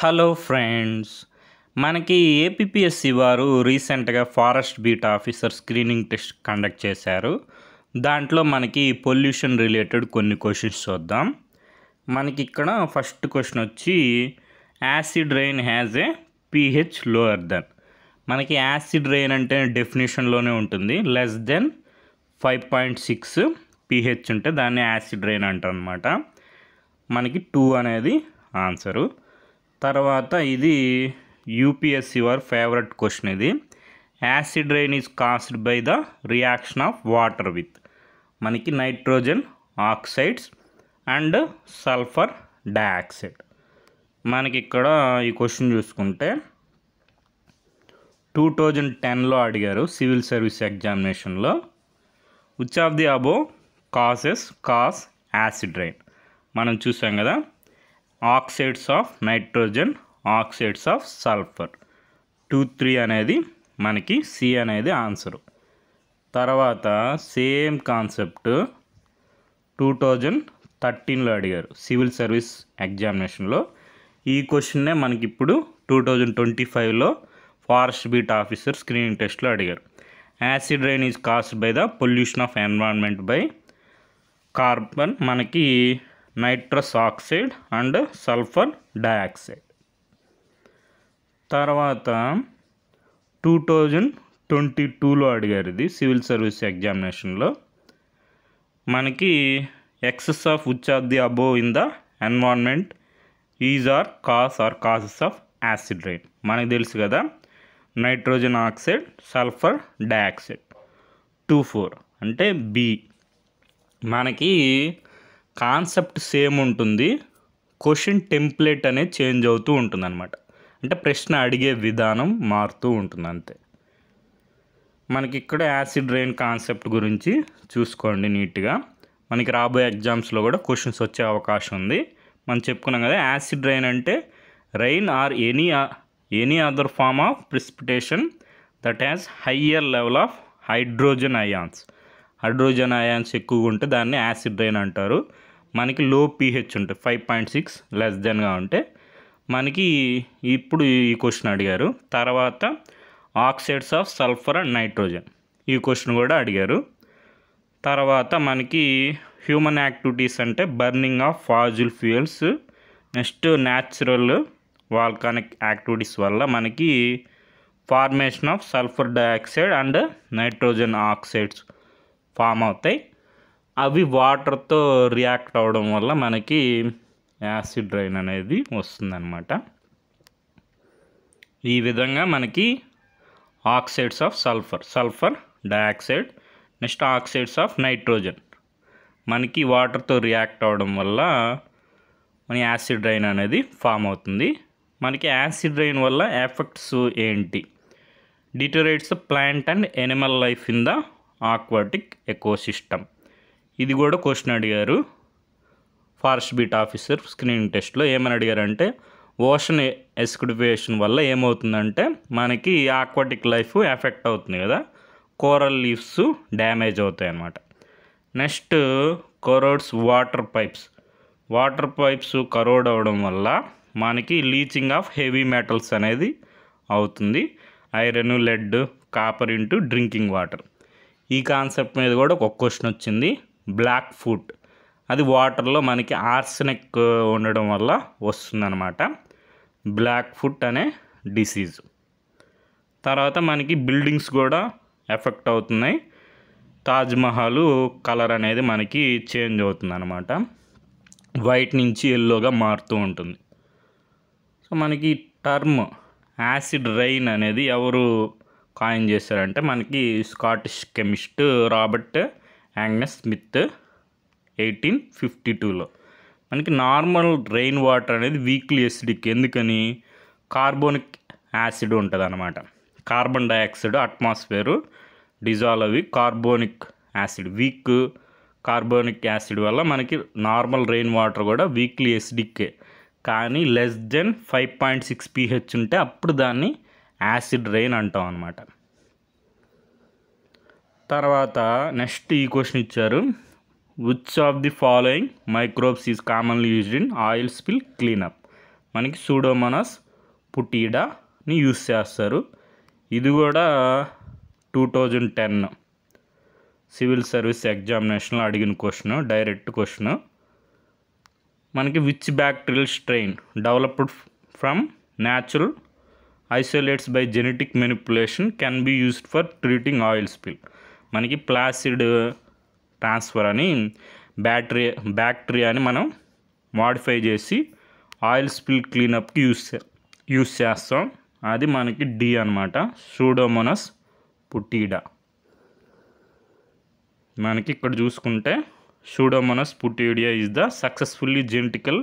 Hello friends, మనకి APSC వారు రీసెంట్గా forest beat officer screening test conduct చేశారు. దాంట్లో మనకి పొల్యూషన్ రిలేటెడ్ కొన్ని క్వశ్చన్స్ చూద్దాం. మనకి ఇక్కడ ఫస్ట్ క్వశ్చన్ వచ్చి acid rain has a pH lower than. మనకి యాసిడ్ రెయిన్ అంటే డెఫినేషన్లోనే ఉంటుంది, లెస్ దెన్ 5.6 pH ఉంటే దాన్ని యాసిడ్ రెయిన్ అంటారు అనమాట. మనకి 2 అనేది ఆన్సరు. తర్వాత ఇది యూపీఎస్సి వారి ఫేవరెట్ క్వశ్చన్. ఇది acid rain is caused by the reaction of water with మనకి nitrogen oxides and sulphur dioxide. మనకి ఇక్కడ ఈ క్వశ్చన్ చూసుకుంటే 2010లో అడిగారు సివిల్ సర్వీస్ ఎగ్జామినేషన్లో. Which of the above cause acid rain. మనం చూసాం కదా, oxides of nitrogen, oxides of sulphur. 2, 3 అనేది మనకి సి అనేది ఆన్సరు. తర్వాత సేమ్ కాన్సెప్ట్ 2013లో అడిగారు సివిల్ సర్వీస్ ఎగ్జామినేషన్లో. ఈ క్వశ్చన్నే మనకి ఇప్పుడు 2025లో ఫారెస్ట్ బీట్ ఆఫీసర్ స్క్రీనింగ్ టెస్ట్లో అడిగారు. Acid rain is caused by the pollution of environment by carbon మనకి nitrous oxide and sulphur dioxide. తర్వాత 2022లో అడిగారు ఇది సివిల్ సర్వీస్ ఎగ్జామినేషన్లో. మనకి excess of which of the above in the environment is are causes of acid rain. మనకి తెలుసు కదా, నైట్రోజన్ ఆక్సైడ్, సల్ఫర్ డయాక్సైడ్. 2, 4 అంటే బి. మనకి కాన్సెప్ట్ సేమ్ ఉంటుంది, క్వశ్చన్ టెంప్లెట్ అనేది చేంజ్ అవుతూ ఉంటుంది అనమాట. అంటే ప్రశ్న అడిగే విధానం మారుతూ ఉంటుంది అంతే. మనకి ఇక్కడ యాసిడ్ రెయిన్ కాన్సెప్ట్ గురించి చూసుకోండి నీట్గా. మనకి రాబోయే ఎగ్జామ్స్లో కూడా క్వశ్చన్స్ వచ్చే అవకాశం ఉంది. మనం చెప్పుకున్నాం కదా, యాసిడ్ రెయిన్ అంటే rain or any other form of precipitation that has higher level of hydrogen ions. Hydrogen ions ఎక్కువగా ఉంటే దాన్ని యాసిడ్ రెయిన్ అంటారు. మనకి లో pH ఉంటుంది, 5.6 లెస్ దెన్గా ఉంటే మనకి ఇప్పుడు ఈ క్వశ్చన్ అడిగారు. తర్వాత oxides of sulphur and nitrogen, ఈ క్వశ్చన్ కూడా అడిగారు. తర్వాత మనకి హ్యూమన్ యాక్టివిటీస్ అంటే burning of fossil fuels, next natural volcanic activities వల్ల మనకి formation of sulphur dioxide and nitrogen oxides form అవుతాయి. అవి వాటర్తో రియాక్ట్ అవ్వడం వల్ల మనకి యాసిడ్ రెయిన్ అనేది వస్తుందన్నమాట. ఈ విధంగా మనకి oxides of sulphur dioxide, next oxides of nitrogen మనకి వాటర్తో రియాక్ట్ అవ్వడం వల్ల మన యాసిడ్ రెయిన్ అనేది ఫామ్ అవుతుంది. మనకి యాసిడ్ రెయిన్ వల్ల ఎఫెక్ట్స్ ఏంటి? Deteriorates plant and animal life in the aquatic ecosystem. ఇది కూడా క్వశ్చన్ అడిగారు ఫారెస్ట్ బీట్ ఆఫీసర్ స్క్రీనింగ్ టెస్ట్లో. ఏమని అడిగారంటే, ఓషన్ ఎసిడిఫికేషన్ వల్ల ఏమవుతుందంటే మనకి ఆక్వాటిక్ లైఫ్ ఎఫెక్ట్ అవుతుంది కదా, కోరల్ లీఫ్స్ డ్యామేజ్ అవుతాయి అన్నమాట. Next corrodes water pipes corrode అవ్వడం వల్ల మనకి లీచింగ్ ఆఫ్ హెవీ మెటల్స్ అనేది అవుతుంది, iron, lead, copper into drinking water. ఈ కాన్సెప్ట్ మీద కూడా ఒక క్వశ్చన్ వచ్చింది. బ్లాక్ ఫుట్, అది వాటర్లో మనకి ఆర్సెనిక్ ఉండడం వల్ల వస్తుందన్నమాట, బ్లాక్ ఫుట్ అనే డిసీజ్. తర్వాత మనకి బిల్డింగ్స్ కూడా ఎఫెక్ట్ అవుతున్నాయి. తాజ్మహల్ కలర్ అనేది మనకి చేంజ్ అవుతుంది అనమాట, వైట్ నుంచి ఎల్లోగా మారుతూ ఉంటుంది. సో మనకి టర్మ్ యాసిడ్ రెయిన్ అనేది ఎవరు కాయిన్ చేశారంటే మనకి స్కాటిష్ కెమిస్ట్ రాబర్ట్ యాంగ్నస్ స్మిత్ 1852లో. మనకి నార్మల్ రెయిన్ వాటర్ అనేది వీక్లీ ఎసిడిక్. ఎందుకని? కార్బోనిక్ యాసిడ్ ఉంటుంది అనమాట. కార్బన్ డయాక్సైడ్ అట్మాస్ఫియర్ డిజాల్వ్ అవి carbonic acid, week carbonic acid వల్ల మనకి నార్మల్ రెయిన్ వాటర్ కూడా వీక్లీ ఎసిడిక్కే. కానీ లెస్ దెన్ 5.6 pH ఉంటే అప్పుడు దాన్ని యాసిడ్ రెయిన్ అంటాం అనమాట. తర్వాత నెక్స్ట్ ఈ క్వశ్చన్ ఇచ్చారు, which of the following microbes is commonly used in oil spill cleanup. మనకి సూడోమోనాస్ పుటీడాని యూస్ చేస్తారు. ఇది కూడా 2010 సివిల్ సర్వీస్ ఎగ్జామినేషన్లో అడిగిన క్వశ్చన్, డైరెక్ట్ క్వశ్చన్. మనకి which bacterial strain developed from natural isolates by genetic manipulation can be used for treating oil spill. మనకి ప్లాసిడ్ ట్రాన్స్ఫర్ అని బ్యాక్టీరియాని మనం మాడిఫై చేసి ఆయిల్ స్పిల్ క్లీనప్కి యూస్ చేస్తాం. అది మనకి డి అనమాట, సూడోమోనాస్ పుటీడా. మనకి ఇక్కడ చూసుకుంటే Pseudomonas putida is the successfully genetical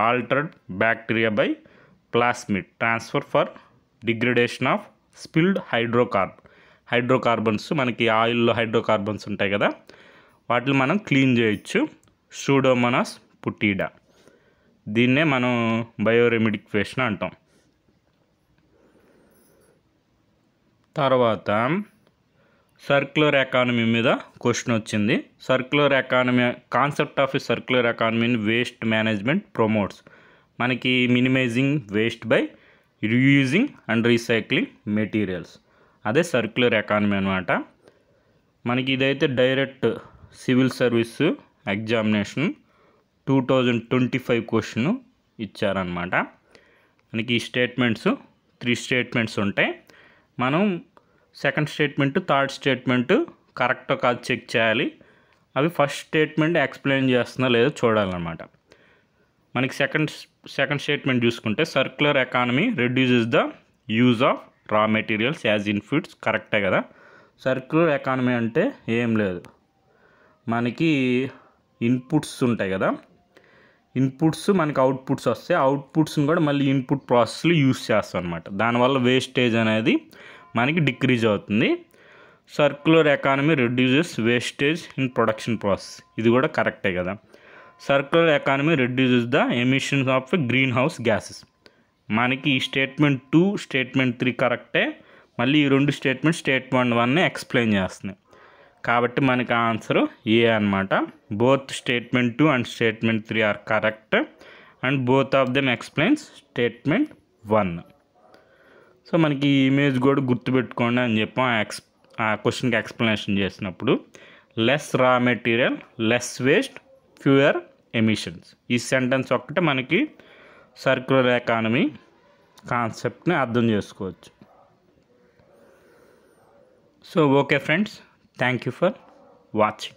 altered bacteria by plasmid transfer for degradation of spilled hydrocarbons. మనకి ఆయిల్లో హైడ్రోకార్బన్స్ ఉంటాయి కదా, వాటిని మనం క్లీన్ చేయొచ్చు. సూడోమోనాస్ పుటీడా, దీన్నే మనం బయోరెమిడిఫికేషన్ అంటాం. తర్వాత సర్క్యులర్ ఎకానమీ మీద క్వశ్చన్ వచ్చింది. Circular economy concept of a circular economy in waste management promotes. మనకి minimising waste by reusing and recycling materials, అదే సర్క్యులర్ ఎకానమీ అనమాట. మనకి ఇదైతే direct civil service examination 2025 question ఇచ్చారనమాట. మనకి ఈ స్టేట్మెంట్స్ 3 స్టేట్మెంట్స్ ఉంటాయి. మనం సెకండ్ స్టేట్మెంట్, థర్డ్ స్టేట్మెంట్ కరెక్టో కాదు చెక్ చేయాలి. అవి ఫస్ట్ స్టేట్మెంట్ ఎక్స్ప్లెయిన్ చేస్తున్నా లేదో చూడాలన్నమాట. మనకి సెకండ్ స్టేట్మెంట్ చూసుకుంటే circular economy reduces the use of రా మెటీరియల్స్ యాజ్ ఇన్పుట్స్. కరెక్టే కదా. సర్క్యులర్ ఎకానమీ అంటే ఏం లేదు, మనకి ఇన్పుట్స్ ఉంటాయి కదా, ఇన్పుట్స్ మనకి అవుట్పుట్స్ వస్తాయి, అవుట్పుట్స్ని కూడా మళ్ళీ ఇన్పుట్ ప్రాసెస్లో యూస్ చేస్తాం అనమాట. దానివల్ల వేస్టేజ్ అనేది మనకి డిక్రీజ్ అవుతుంది. Circular economy reduces wastage in production process, ఇది కూడా కరెక్టే కదా. Circular economy reduces the emissions of green house gases. మనకి ఈ స్టేట్మెంట్ 2, స్టేట్మెంట్ 3 కరెక్టే. మళ్ళీ ఈ 2 స్టేట్మెంట్ స్టేట్మెంట్ 1ని ఎక్స్ప్లెయిన్ చేస్తున్నాయి. కాబట్టి మనకి ఆన్సర్ ఏ అనమాట. Both statement 2 and statement 3 are correct and both of them explains statement 1. So మనకి ఈ ఇమేజ్ కూడా గుర్తుపెట్టుకోండి అని చెప్పాం ఆ క్వశ్చన్కి ఎక్స్ప్లెనేషన్ చేసినప్పుడు. Less raw material, less waste, fewer emissions. ఈ సెంటెన్స్ ఒక్కటే మనకి సర్క్యులర్ ఎకానమీ కాన్సెప్ట్ని అర్థం చేసుకోవచ్చు. So okay friends, thank you for watching.